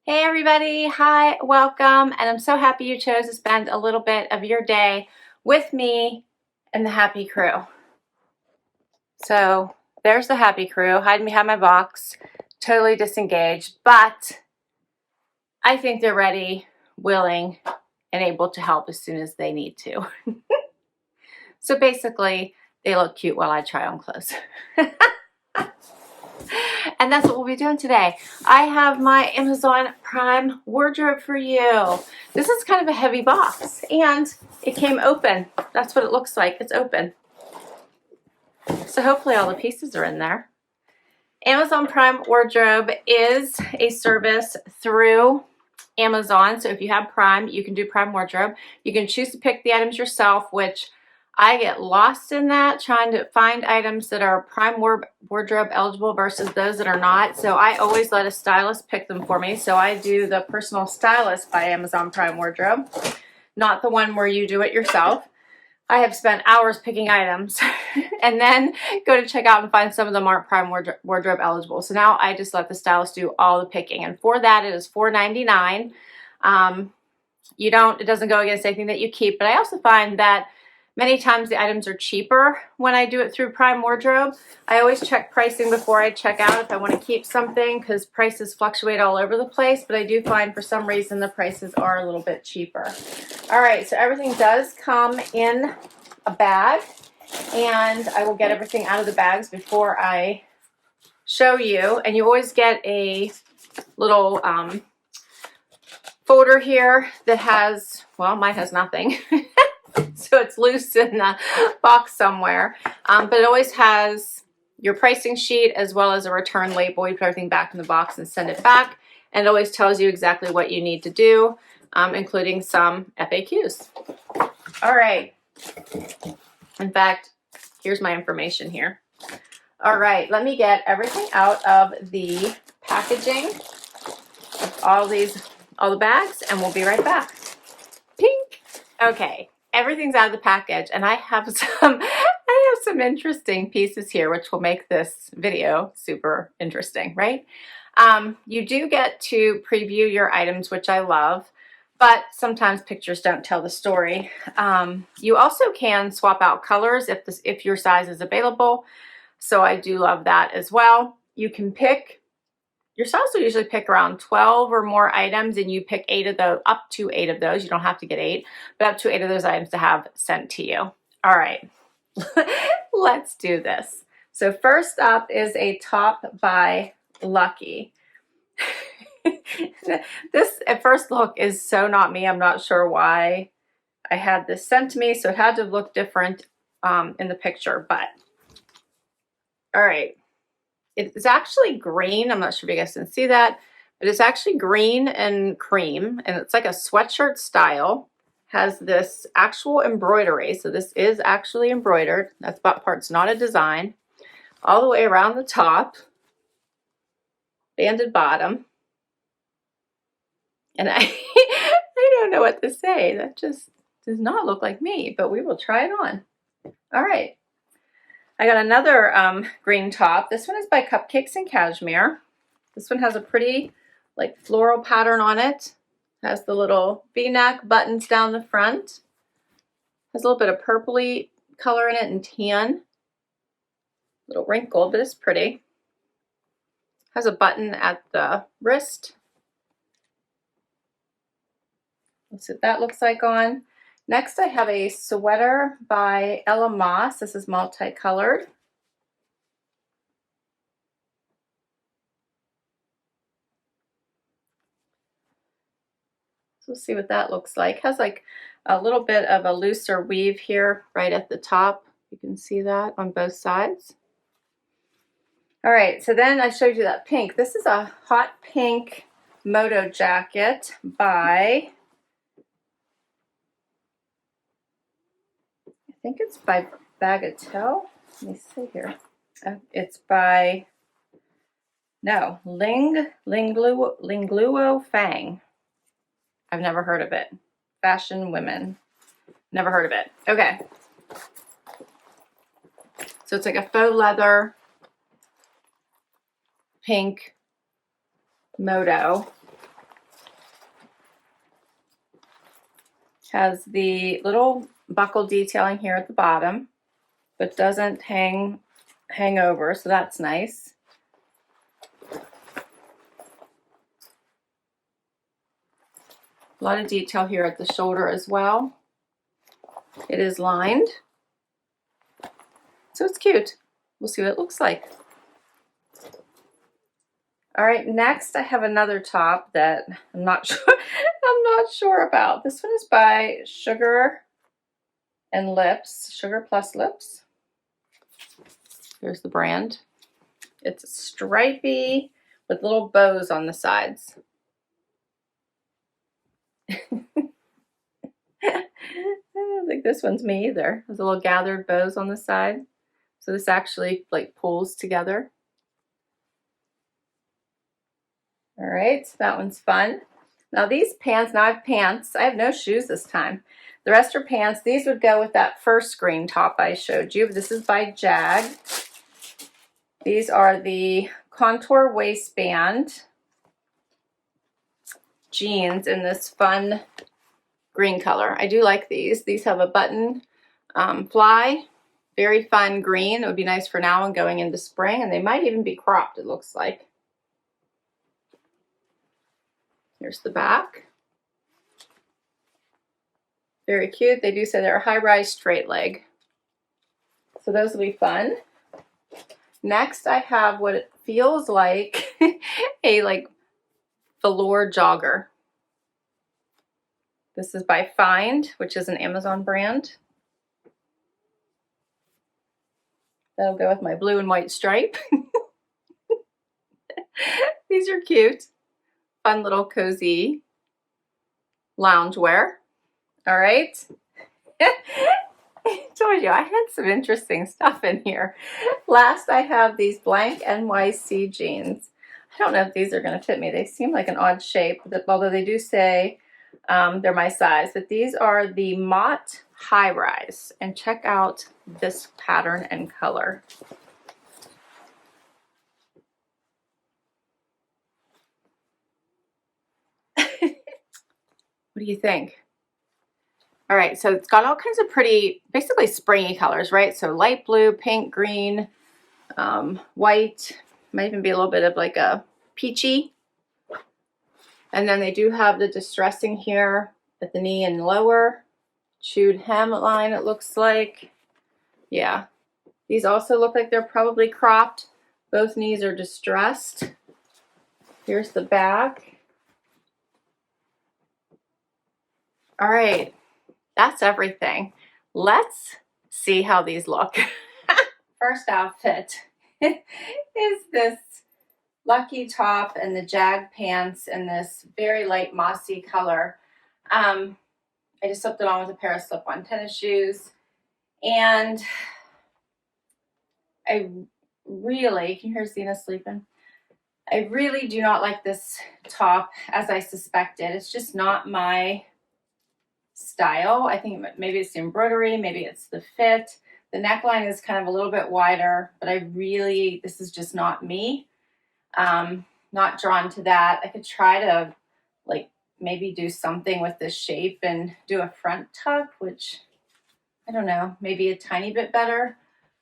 Hey everybody, hi, welcome, and I'm so happy you chose to spend a little bit of your day with me and the happy crew. So there's the happy crew hiding behind my box, totally disengaged, but I think they're ready, willing, and able to help as soon as they need to. So basically, they look cute while I try on clothes. And that's what we'll be doing today. I have my Amazon Prime wardrobe for you. This is kind of a heavy box and it came open. That's what it looks like. It's open. So hopefully all the pieces are in there. Amazon Prime wardrobe is a service through Amazon. So if you have Prime, you can do Prime wardrobe. You can choose to pick the items yourself, which I get lost in that, trying to find items that are Prime wardrobe eligible versus those that are not. So I always let a stylist pick them for me. So I do the personal stylist by Amazon Prime wardrobe, not the one where you do it yourself. I have spent hours picking items and then go to check out and find some of them aren't Prime wardrobe eligible. So now I just let the stylist do all the picking. And for that, it is $4.99. It doesn't go against anything that you keep, but I also find that many times the items are cheaper when I do it through Prime Wardrobe. I always check pricing before I check out if I want to keep something because prices fluctuate all over the place, but I do find for some reason the prices are a little bit cheaper. All right, so everything does come in a bag, and I will get everything out of the bags before I show you. And you always get a little folder here that has, well, mine has nothing. So it's loose in the box somewhere, but it always has your pricing sheet as well as a return label. You put everything back in the box and send it back, and it always tells you exactly what you need to do, including some FAQs. All right. In fact, here's my information here. All right, let me get everything out of the packaging of all the bags, and we'll be right back. Pink. Okay. Everything's out of the package, and I have some interesting pieces here which will make this video super interesting, right? You do get to preview your items, which I love, but sometimes pictures don't tell the story. You also can swap out colors if your size is available, so I do love that as well. You can pick. Your styles will usually pick around 12 or more items, and you pick 8 of those, up to 8 of those. You don't have to get 8, but up to 8 of those items to have sent to you. All right, let's do this. So first up is a top by Lucky. This at first look is so not me. I'm not sure why I had this sent to me, so it had to look different in the picture, but all right. It's actually green. I'm not sure if you guys can see that, but it's actually green and cream, and it's like a sweatshirt style. Has this actual embroidery, so this is actually embroidered. That's butt part's not a design. All the way around the top, banded bottom, and I don't know what to say. That just does not look like me, but we will try it on. All right. I got another green top. This one is by Cupcakes and Cashmere. This one has a pretty like floral pattern on it. Has the little V-neck buttons down the front. Has a little bit of purpley color in it and tan. Little wrinkle, but it's pretty. Has a button at the wrist. Let's see what that looks like on. Next, I have a sweater by Ella Moss. This is multicolored. So we'll see what that looks like. Has like a little bit of a looser weave here right at the top. You can see that on both sides. All right, so then I showed you that pink. This is a hot pink moto jacket by, I think it's by Bagatelle. Let me see here. It's by, no, Lingluo Fang. I've never heard of it. Fashion Women. Never heard of it. Okay. So it's like a faux leather pink moto. Has the little buckle detailing here at the bottom, but doesn't hang over, so that's nice. A lot of detail here at the shoulder as well. It is lined, so it's cute. We'll see what it looks like. All right, next I have another top that I'm not sure about. This one is by Sugar and Lips, Sugar Plus Lips. Here's the brand. It's stripy with little bows on the sides. I don't think this one's me either. There's a little gathered bows on the side. So this actually like pulls together. All right, so that one's fun. Now these pants, now I have pants. I have no shoes this time. The rest are pants. These would go with that first green top I showed you. This is by Jag. These are the contour waistband jeans in this fun green color. I do like these. These have a button fly. Very fun green. It would be nice for now and going into spring, and they might even be cropped, it looks like. Here's the back. Very cute. They do say they're a high-rise straight leg. So those will be fun. Next, I have what it feels like a velour jogger. This is by Find, which is an Amazon brand. That'll go with my blue and white stripe. These are cute. Fun little cozy loungewear. All right. I told you I had some interesting stuff in here. Last, I have these blank NYC jeans. I don't know if these are going to fit me. They seem like an odd shape, although they do say they're my size. But these are the Mott High Rise. And check out this pattern and color. What do you think? All right, so it's got all kinds of pretty, basically springy colors, right? So light blue, pink, green, white, might even be a little bit of like a peachy. And then they do have the distressing here at the knee and lower. Chewed hemline, it looks like. Yeah, these also look like they're probably cropped. Both knees are distressed. Here's the back. All right, that's everything. Let's see how these look. First outfit is this lucky top and the Jag pants in this very light mossy color. I just slipped it on with a pair of slip-on tennis shoes. And I really, can you hear Zena sleeping? I really do not like this top as I suspected. It's just not my style. I think maybe it's the embroidery, maybe it's the fit. The neckline is kind of a little bit wider, but this is just not me. Not drawn to that. I could try to maybe do something with this shape and do a front tuck, which I don't know, maybe a tiny bit better.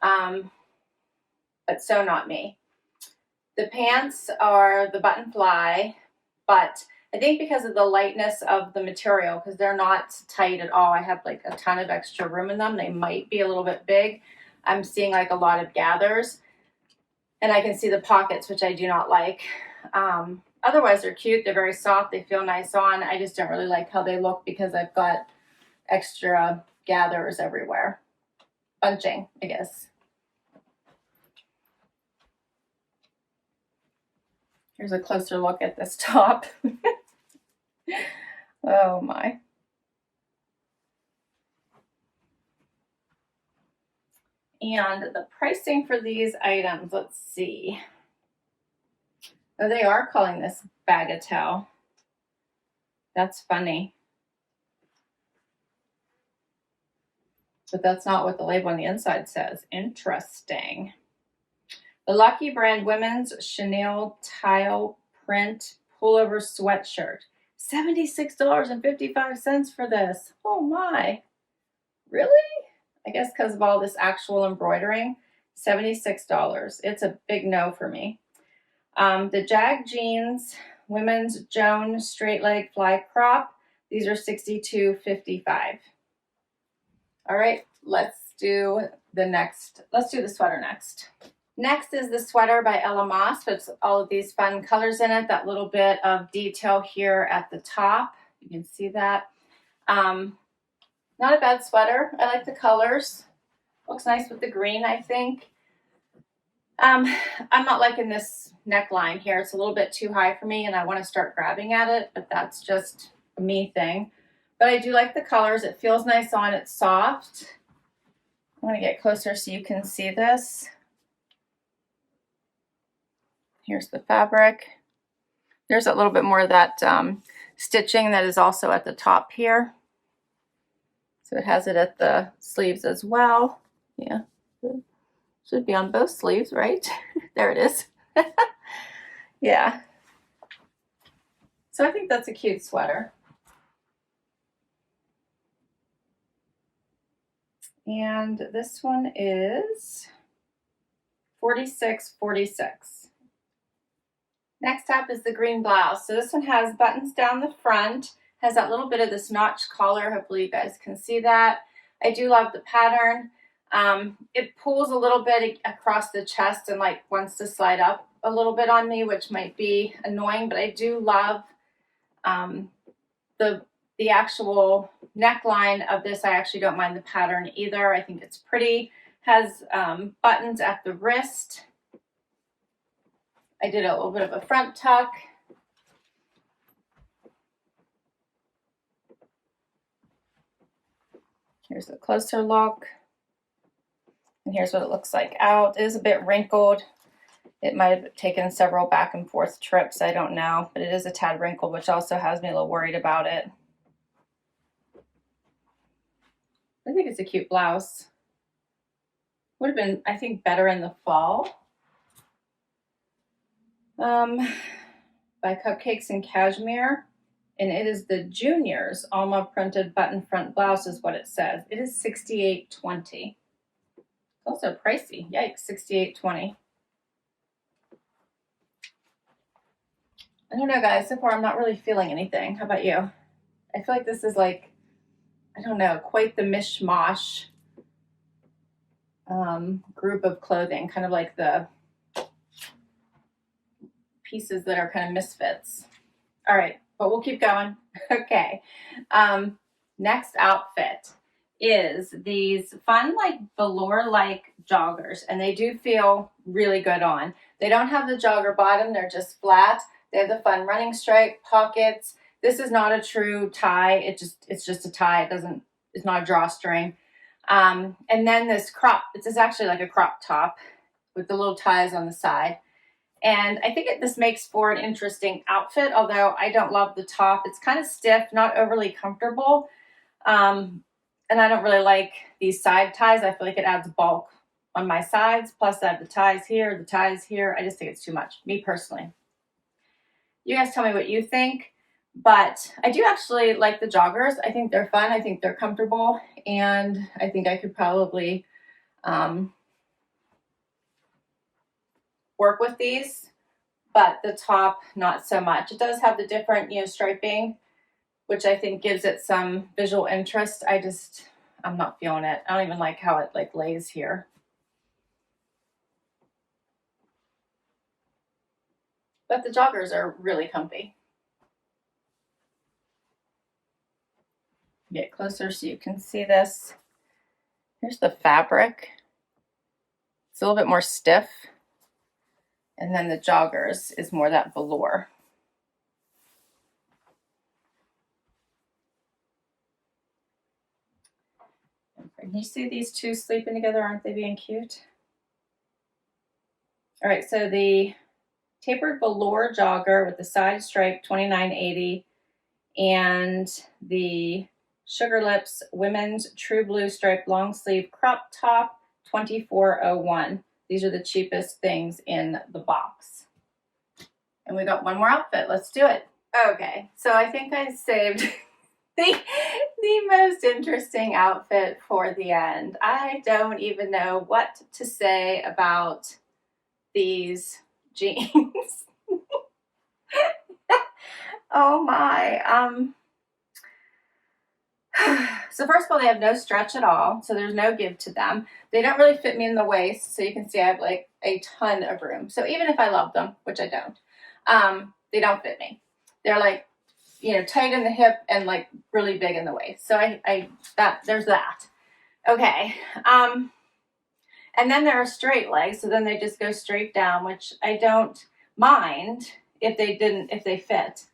But so not me. The pants are the button fly, but I think because of the lightness of the material, because they're not tight at all, I have like a ton of extra room in them. They might be a little bit big. I'm seeing like a lot of gathers, and I can see the pockets, which I do not like. Otherwise, they're cute. They're very soft. They feel nice on. I just don't really like how they look because I've got extra gathers everywhere. Bunching, I guess. Here's a closer look at this top. Oh my. And the pricing for these items, let's see. Oh, they are calling this bagatelle. That's funny. But that's not what the label on the inside says. Interesting. The Lucky Brand Women's Chenille Tile Print Pullover Sweatshirt. $76.55 for this. Oh my, really? I guess because of all this actual embroidering, $76. It's a big no for me. The Jag jeans, women's Joan straight leg fly crop. These are $62.55. All right, let's do the sweater next. Next is the sweater by Ella Moss with all of these fun colors in it, that little bit of detail here at the top. You can see that. Not a bad sweater. I like the colors. Looks nice with the green, I think. I'm not liking this neckline here. It's a little bit too high for me and I want to start grabbing at it, but that's just a me thing. But I do like the colors. It feels nice on. It's soft. I want to get closer so you can see this. Here's the fabric. There's a little bit more of that stitching that is also at the top here. So it has it at the sleeves as well. Yeah, should be on both sleeves, right? There it is. Yeah. So I think that's a cute sweater. And this one is $46.46. Next up is the green blouse. So this one has buttons down the front, has that little bit of this notch collar. Hopefully you guys can see that. I do love the pattern. It pulls a little bit across the chest and like wants to slide up a little bit on me, which might be annoying, but I do love the actual neckline of this. I actually don't mind the pattern either. I think it's pretty. Has buttons at the wrist. I did a little bit of a front tuck. Here's a closer look. And here's what it looks like out. It is a bit wrinkled. It might have taken several back and forth trips. I don't know, but it is a tad wrinkled, which also has me a little worried about it. I think it's a cute blouse. Would have been, I think, better in the fall. By Cupcakes and Cashmere, and it is the Juniors Alma printed button front blouse is what it says. It is $68.20. Also pricey. Yikes, $68.20. I don't know, guys. So far, I'm not really feeling anything. How about you? I feel like this is like, I don't know, quite the mishmash group of clothing, kind of like the pieces that are kind of misfits. All right, but we'll keep going. Okay. Next outfit is these fun, like velour-like joggers, and they do feel really good on. They don't have the jogger bottom, they're just flat. They have the fun running stripe, pockets. This is not a true tie. It's just a tie. It's not a drawstring. And then this is actually like a crop top with the little ties on the side. And I think this makes for an interesting outfit, although I don't love the top. It's kind of stiff, not overly comfortable. And I don't really like these side ties. I feel like it adds bulk on my sides. Plus I have the ties here, the ties here. I just think it's too much, me personally. You guys tell me what you think. But I do actually like the joggers. I think they're fun. I think they're comfortable. And I think I could probably work with these. But the top, not so much. It does have the different, striping, which I think gives it some visual interest. I'm not feeling it. I don't even like how it like lays here. But the joggers are really comfy. Get closer so you can see this. Here's the fabric. It's a little bit more stiff. And then the joggers is more that velour. Can you see these two sleeping together? Aren't they being cute? All right, so the tapered velour jogger with the side stripe, $29.80, and the Sugar Lips women's true blue stripe long sleeve crop top, $24.01. These are the cheapest things in the box. And we got one more outfit. Let's do it. Okay, so I think I saved the most interesting outfit for the end. I don't even know what to say about these jeans. Oh my. So first of all, they have no stretch at all, so there's no give to them. They don't really fit me in the waist, so you can see I have like a ton of room. So even if I love them, which I don't, they don't fit me. They're like, you know, tight in the hip and like really big in the waist. So there's that. Okay. And then there are straight legs, so then they just go straight down, which I don't mind if they fit.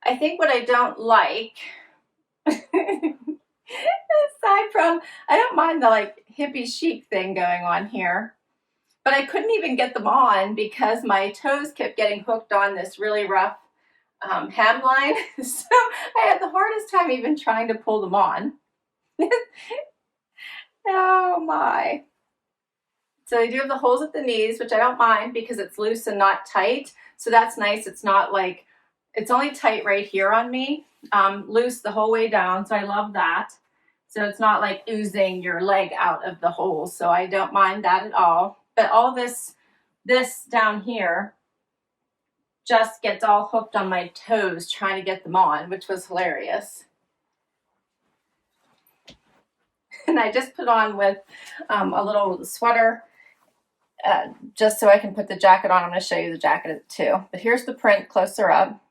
I think what I don't like, aside from, I don't mind the like hippie chic thing going on here, but I couldn't even get them on because my toes kept getting hooked on this really rough hemline. So I had the hardest time even trying to pull them on. Oh my. So they do have the holes at the knees, which I don't mind because it's loose and not tight. So that's nice. It's not like, it's only tight right here on me, loose the whole way down. So I love that. So it's not like oozing your leg out of the hole. So I don't mind that at all. But all this down here just gets all hooked on my toes trying to get them on, which was hilarious. And I just put on with a little sweater just so I can put the jacket on. I'm going to show you the jacket too. But here's the print closer up,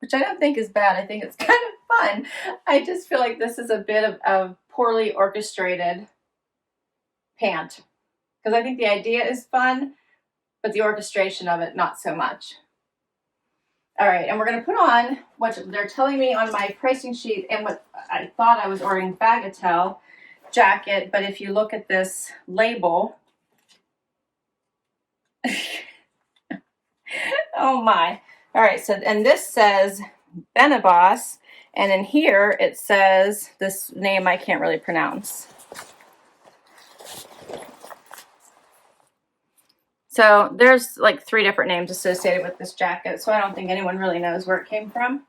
which I don't think is bad. I think it's kind of fun. I just feel like this is a bit of poorly orchestrated pant because I think the idea is fun, but the orchestration of it, not so much. All right, and we're going to put on what they're telling me on my pricing sheet and what I thought I was ordering bagatelle jacket, but if you look at this label, oh my. All right, so, and this says Benabos, and in here it says this name I can't really pronounce. So there's like 3 different names associated with this jacket, so I don't think anyone really knows where it came from.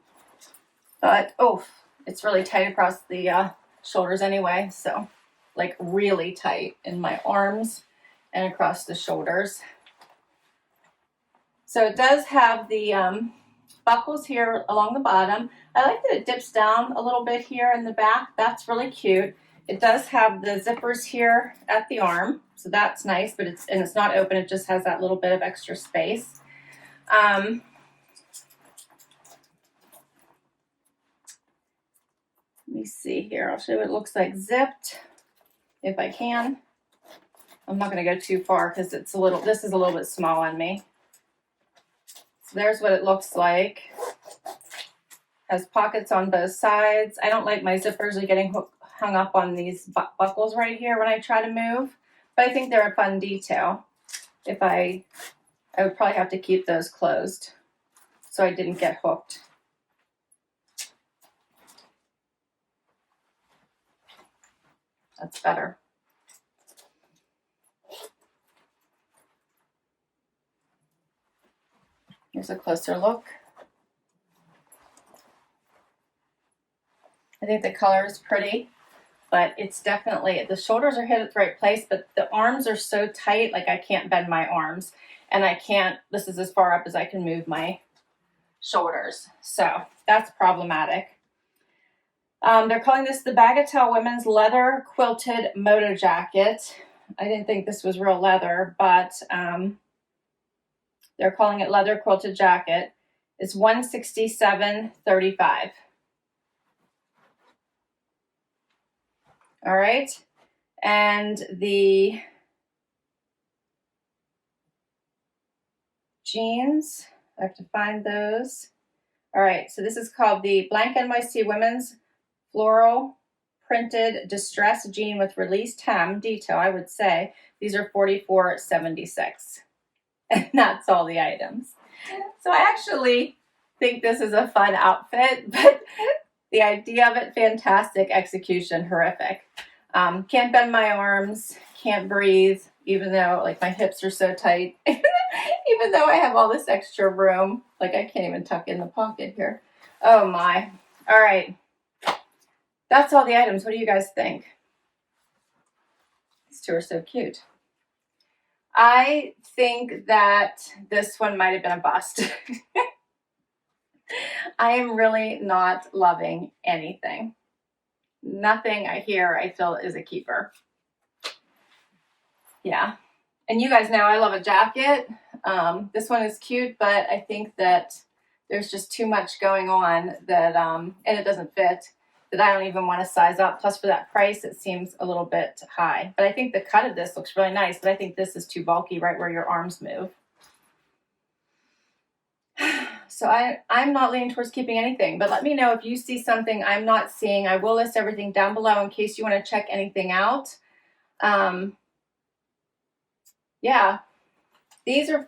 But, oh, it's really tight across the shoulders anyway, so like really tight in my arms and across the shoulders. So it does have the buckles here along the bottom. I like that it dips down a little bit here in the back. That's really cute. It does have the zippers here at the arm, so that's nice, but it's not open. It just has that little bit of extra space. Let me see here. I'll show you what it looks like zipped, if I can. I'm not going to go too far because this is a little bit small on me. So there's what it looks like. Has pockets on both sides. I don't like my zippers getting hung up on these buckles right here when I try to move, but I think they're a fun detail. If I would probably have to keep those closed so I didn't get hooked. That's better. Here's a closer look. I think the color is pretty, but it's definitely, the shoulders are hit at the right place, but the arms are so tight, like I can't bend my arms, and I can't, this is as far up as I can move my shoulders. So that's problematic. They're calling this the Bagatelle Women's Leather Quilted Moto Jacket. I didn't think this was real leather, but they're calling it Leather Quilted Jacket. It's $167.35. All right, and the jeans, I have to find those. All right, so this is called the Blank NYC Women's Floral Printed Distress Jean with Released Hem Detail, I would say. These are $44.76, and that's all the items. So I actually think this is a fun outfit, but the idea of it, fantastic. Execution, horrific. Can't bend my arms, can't breathe, even though like my hips are so tight. Even though I have all this extra room, like I can't even tuck in the pocket here. Oh my. All right. That's all the items. What do you guys think? These two are so cute. I think that this one might have been a bust. I am really not loving anything. Nothing I hear I feel is a keeper. Yeah. And you guys know I love a jacket. This one is cute, but I think that there's just too much going on that, and it doesn't fit, that I don't even want to size up. Plus for that price, it seems a little bit high. But I think the cut of this looks really nice, but I think this is too bulky right where your arms move. So I'm not leaning towards keeping anything, but let me know if you see something I'm not seeing. I will list everything down below in case you want to check anything out. Yeah, these are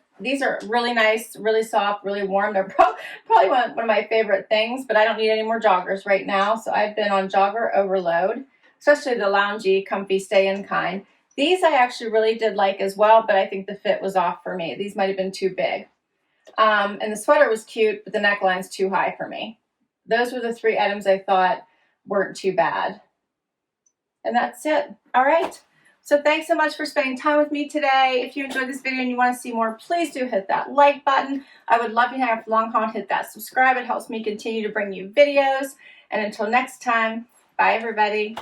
really nice, really soft, really warm. They're probably one of my favorite things, but I don't need any more joggers right now. So I've been on jogger overload, especially the loungy, comfy, stay-in kind. These I actually really did like as well, but I think the fit was off for me. These might have been too big. And the sweater was cute, but the neckline's too high for me. Those were the three items I thought weren't too bad. And that's it. All right. So thanks so much for spending time with me today. If you enjoyed this video and you want to see more, please do hit that like button. I would love you to hang up the long haul and hit that subscribe. It helps me continue to bring you videos. And until next time, bye everybody.